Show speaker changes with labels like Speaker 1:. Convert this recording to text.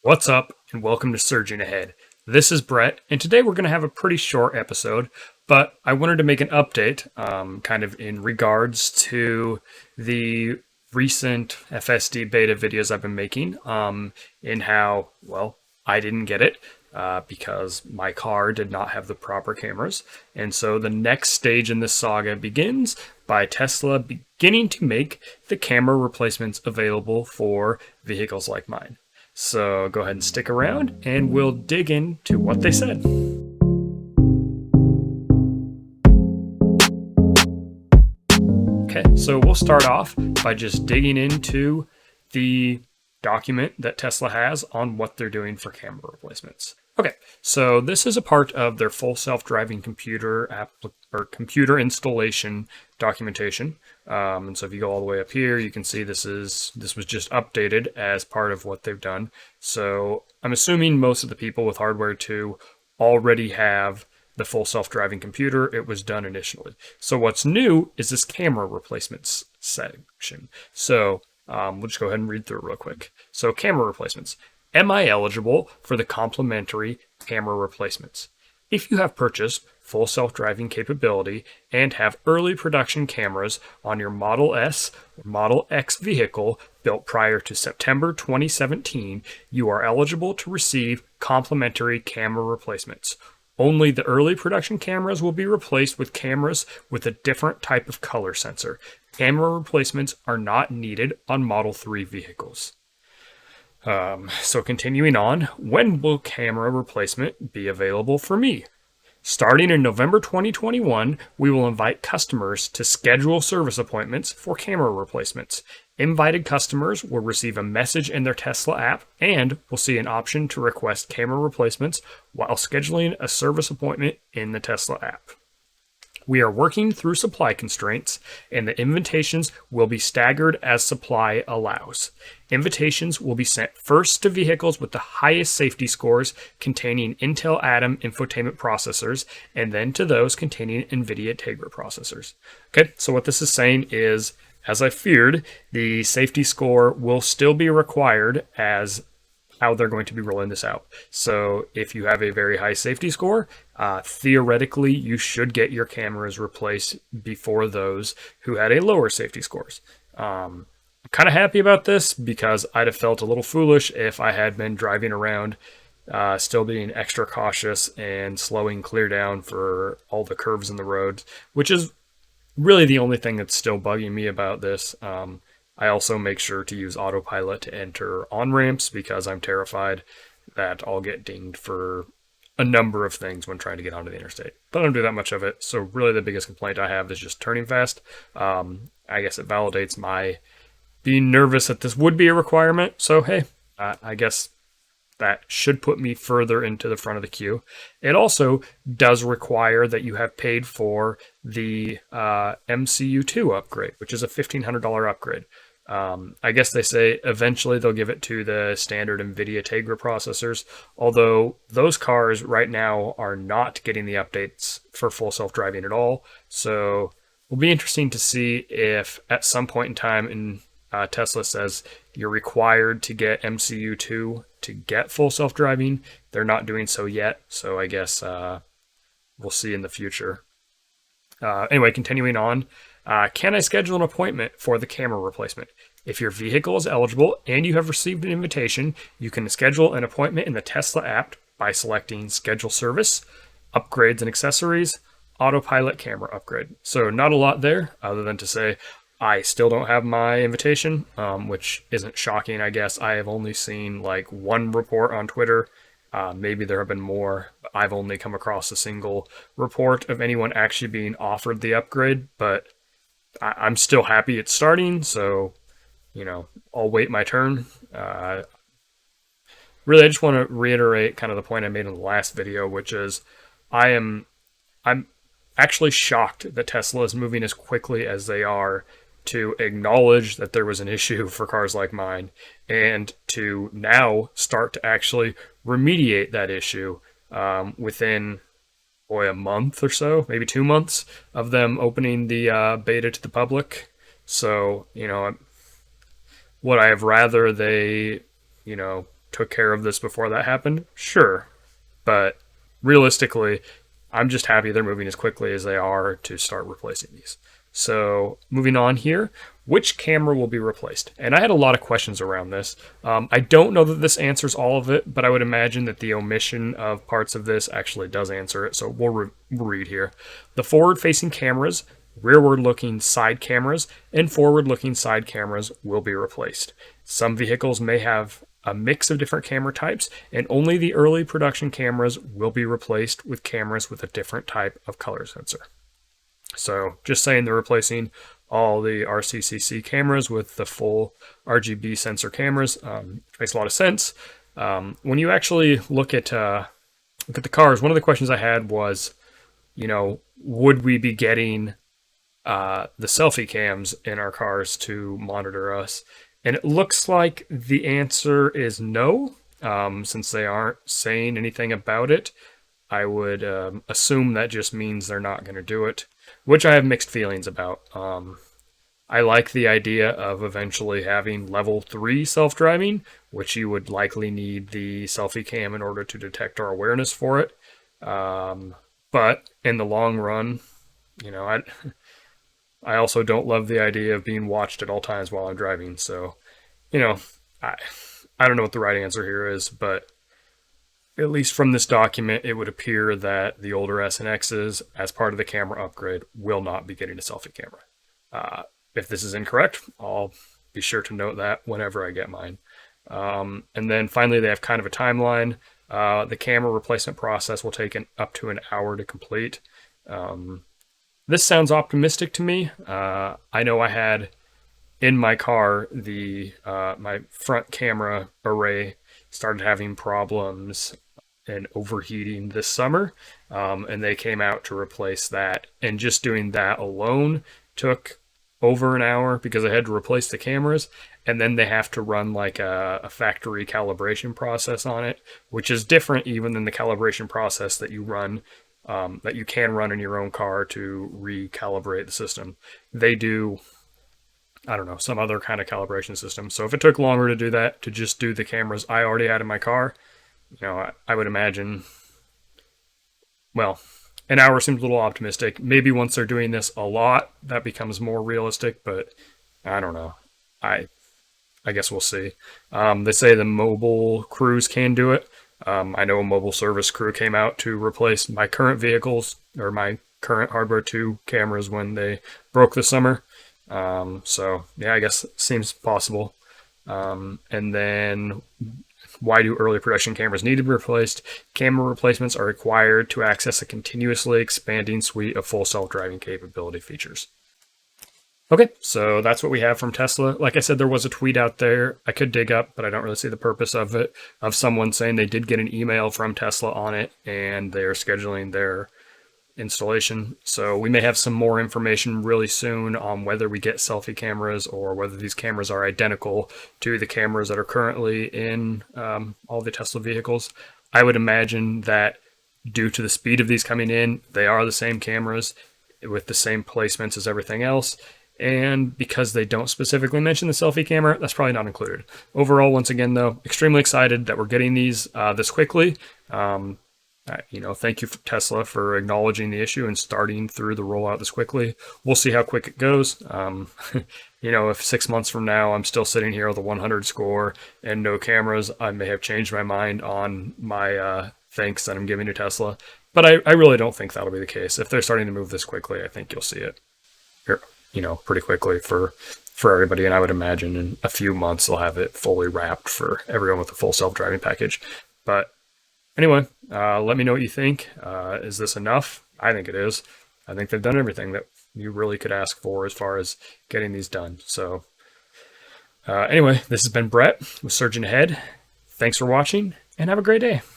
Speaker 1: What's up, and welcome to Surging Ahead. This is Brett, and today we're going to have a pretty short episode, but I wanted to make an update, kind of in regards to the recent FSD beta videos I've been making, in how, well, I didn't get it, because my car did not have the proper cameras. And so the next stage in this saga begins by Tesla beginning to make the camera replacements available for vehicles like mine. So go ahead and stick around and we'll dig into what they said. Okay, so we'll start off by just digging into the document that Tesla has on what they're doing for camera replacements. Okay, so this is a part of their full self-driving computer computer installation documentation. And so if you go all the way up here, you can see this was just updated as part of what they've done. So I'm assuming most of the people with hardware 2 already have the full self-driving computer. It was done initially. So what's new is this camera replacements section. So we'll just go ahead and read through it real quick. So camera replacements. Am I eligible for the complimentary camera replacements? If you have purchased full self-driving capability and have early production cameras on your Model S or Model X vehicle built prior to September 2017, you are eligible to receive complimentary camera replacements. Only the early production cameras will be replaced with cameras with a different type of color sensor. Camera replacements are not needed on Model 3 vehicles. So continuing on, when will camera replacement be available for me? Starting in November 2021, we will invite customers to schedule service appointments for camera replacements. Invited customers will receive a message in their Tesla app and will see an option to request camera replacements while scheduling a service appointment in the Tesla app. We are working through supply constraints, and the invitations will be staggered as supply allows. Invitations will be sent first to vehicles with the highest safety scores containing Intel Atom infotainment processors, and then to those containing NVIDIA Tegra processors. Okay, so what this is saying is, as I feared, the safety score will still be required as how they're going to be rolling this out. So if you have a very high safety score, theoretically, you should get your cameras replaced before those who had a lower safety scores. I'm kind of happy about this because I'd have felt a little foolish if I had been driving around still being extra cautious and slowing clear down for all the curves in the roads, which is really the only thing that's still bugging me about this. I also make sure to use autopilot to enter on-ramps because I'm terrified that I'll get dinged for a number of things when trying to get onto the interstate. But I don't do that much of it, so really the biggest complaint I have is just turning fast. I guess it validates my being nervous that this would be a requirement, so hey, I guess that should put me further into the front of the queue. It also does require that you have paid for the MCU2 upgrade, which is a $1,500 upgrade. I guess they say eventually they'll give it to the standard NVIDIA Tegra processors, although those cars right now are not getting the updates for full self-driving at all. So it'll be interesting to see if at some point in time in Tesla says you're required to get MCU2 to get full self-driving. They're not doing so yet, so I guess we'll see in the future. Anyway, continuing on. Can I schedule an appointment for the camera replacement? If your vehicle is eligible and you have received an invitation, you can schedule an appointment in the Tesla app by selecting Schedule Service, Upgrades and Accessories, Autopilot Camera Upgrade. So not a lot there, other than to say I still don't have my invitation, which isn't shocking, I guess. I have only seen like one report on Twitter. Maybe there have been more. I've only come across a single report of anyone actually being offered the upgrade, but I'm still happy it's starting, so, I'll wait my turn. Really, I just want to reiterate kind of the point I made in the last video, which is I'm actually shocked that Tesla is moving as quickly as they are to acknowledge that there was an issue for cars like mine and to now start to actually remediate that issue within a month or so, maybe 2 months of them opening the beta to the public. So, would I have rather they, took care of this before that happened, sure. But realistically, I'm just happy they're moving as quickly as they are to start replacing these. So moving on here, which camera will be replaced? And I had a lot of questions around this. I don't know that this answers all of it, but I would imagine that the omission of parts of this actually does answer it. So we'll read here. The forward-facing cameras, rearward-looking side cameras, and forward-looking side cameras will be replaced. Some vehicles may have a mix of different camera types, and only the early production cameras will be replaced with cameras with a different type of color sensor. So just saying they're replacing all the RCCC cameras with the full RGB sensor cameras, which makes a lot of sense. When you actually look at the cars, one of the questions I had was, would we be getting the selfie cams in our cars to monitor us? And it looks like the answer is no, since they aren't saying anything about it. I would assume that just means they're not going to do it, which I have mixed feelings about. I like the idea of eventually having level 3 self-driving, which you would likely need the selfie cam in order to detect our awareness for it. But in the long run, I also don't love the idea of being watched at all times while I'm driving. So, I don't know what the right answer here is, but at least from this document, it would appear that the older S and X's, as part of the camera upgrade, will not be getting a selfie camera. If this is incorrect, I'll be sure to note that whenever I get mine. And then finally, they have kind of a timeline. The camera replacement process will take up to an hour to complete. This sounds optimistic to me. I know I had in my car my front camera array started having problems and overheating this summer, and they came out to replace that. And just doing that alone took over an hour because I had to replace the cameras, and then they have to run like a factory calibration process on it, which is different even than the calibration process that you run. That you can run in your own car to recalibrate the system. They do, I don't know, some other kind of calibration system. So if it took longer to do that, to just do the cameras I already had in my car, I would imagine, well, an hour seems a little optimistic. Maybe once they're doing this a lot, that becomes more realistic, but I don't know. I guess we'll see. They say the mobile crews can do it. I know a mobile service crew came out to replace my current vehicles, or my current Hardware 2 cameras when they broke this summer. So, yeah, I guess it seems possible. And then, why do early production cameras need to be replaced? Camera replacements are required to access a continuously expanding suite of full self-driving capability features. Okay, so that's what we have from Tesla. Like I said, there was a tweet out there I could dig up, but I don't really see the purpose of it, of someone saying they did get an email from Tesla on it, and they're scheduling their installation. So we may have some more information really soon on whether we get selfie cameras or whether these cameras are identical to the cameras that are currently in all the Tesla vehicles. I would imagine that due to the speed of these coming in, they are the same cameras with the same placements as everything else. And because they don't specifically mention the selfie camera, that's probably not included. Overall, once again, though, extremely excited that we're getting these this quickly. Thank you, Tesla, for acknowledging the issue and starting through the rollout this quickly. We'll see how quick it goes. If 6 months from now I'm still sitting here with a 100 score and no cameras, I may have changed my mind on my thanks that I'm giving to Tesla. But I really don't think that'll be the case. If they're starting to move this quickly, I think you'll see it here, pretty quickly for everybody. And I would imagine in a few months they'll have it fully wrapped for everyone with a full self-driving package. But anyway, let me know what you think. Is this enough? I think it is. I think they've done everything that you really could ask for as far as getting these done. So anyway, this has been Brett with Surgeon Ahead. Thanks for watching, and have a great day.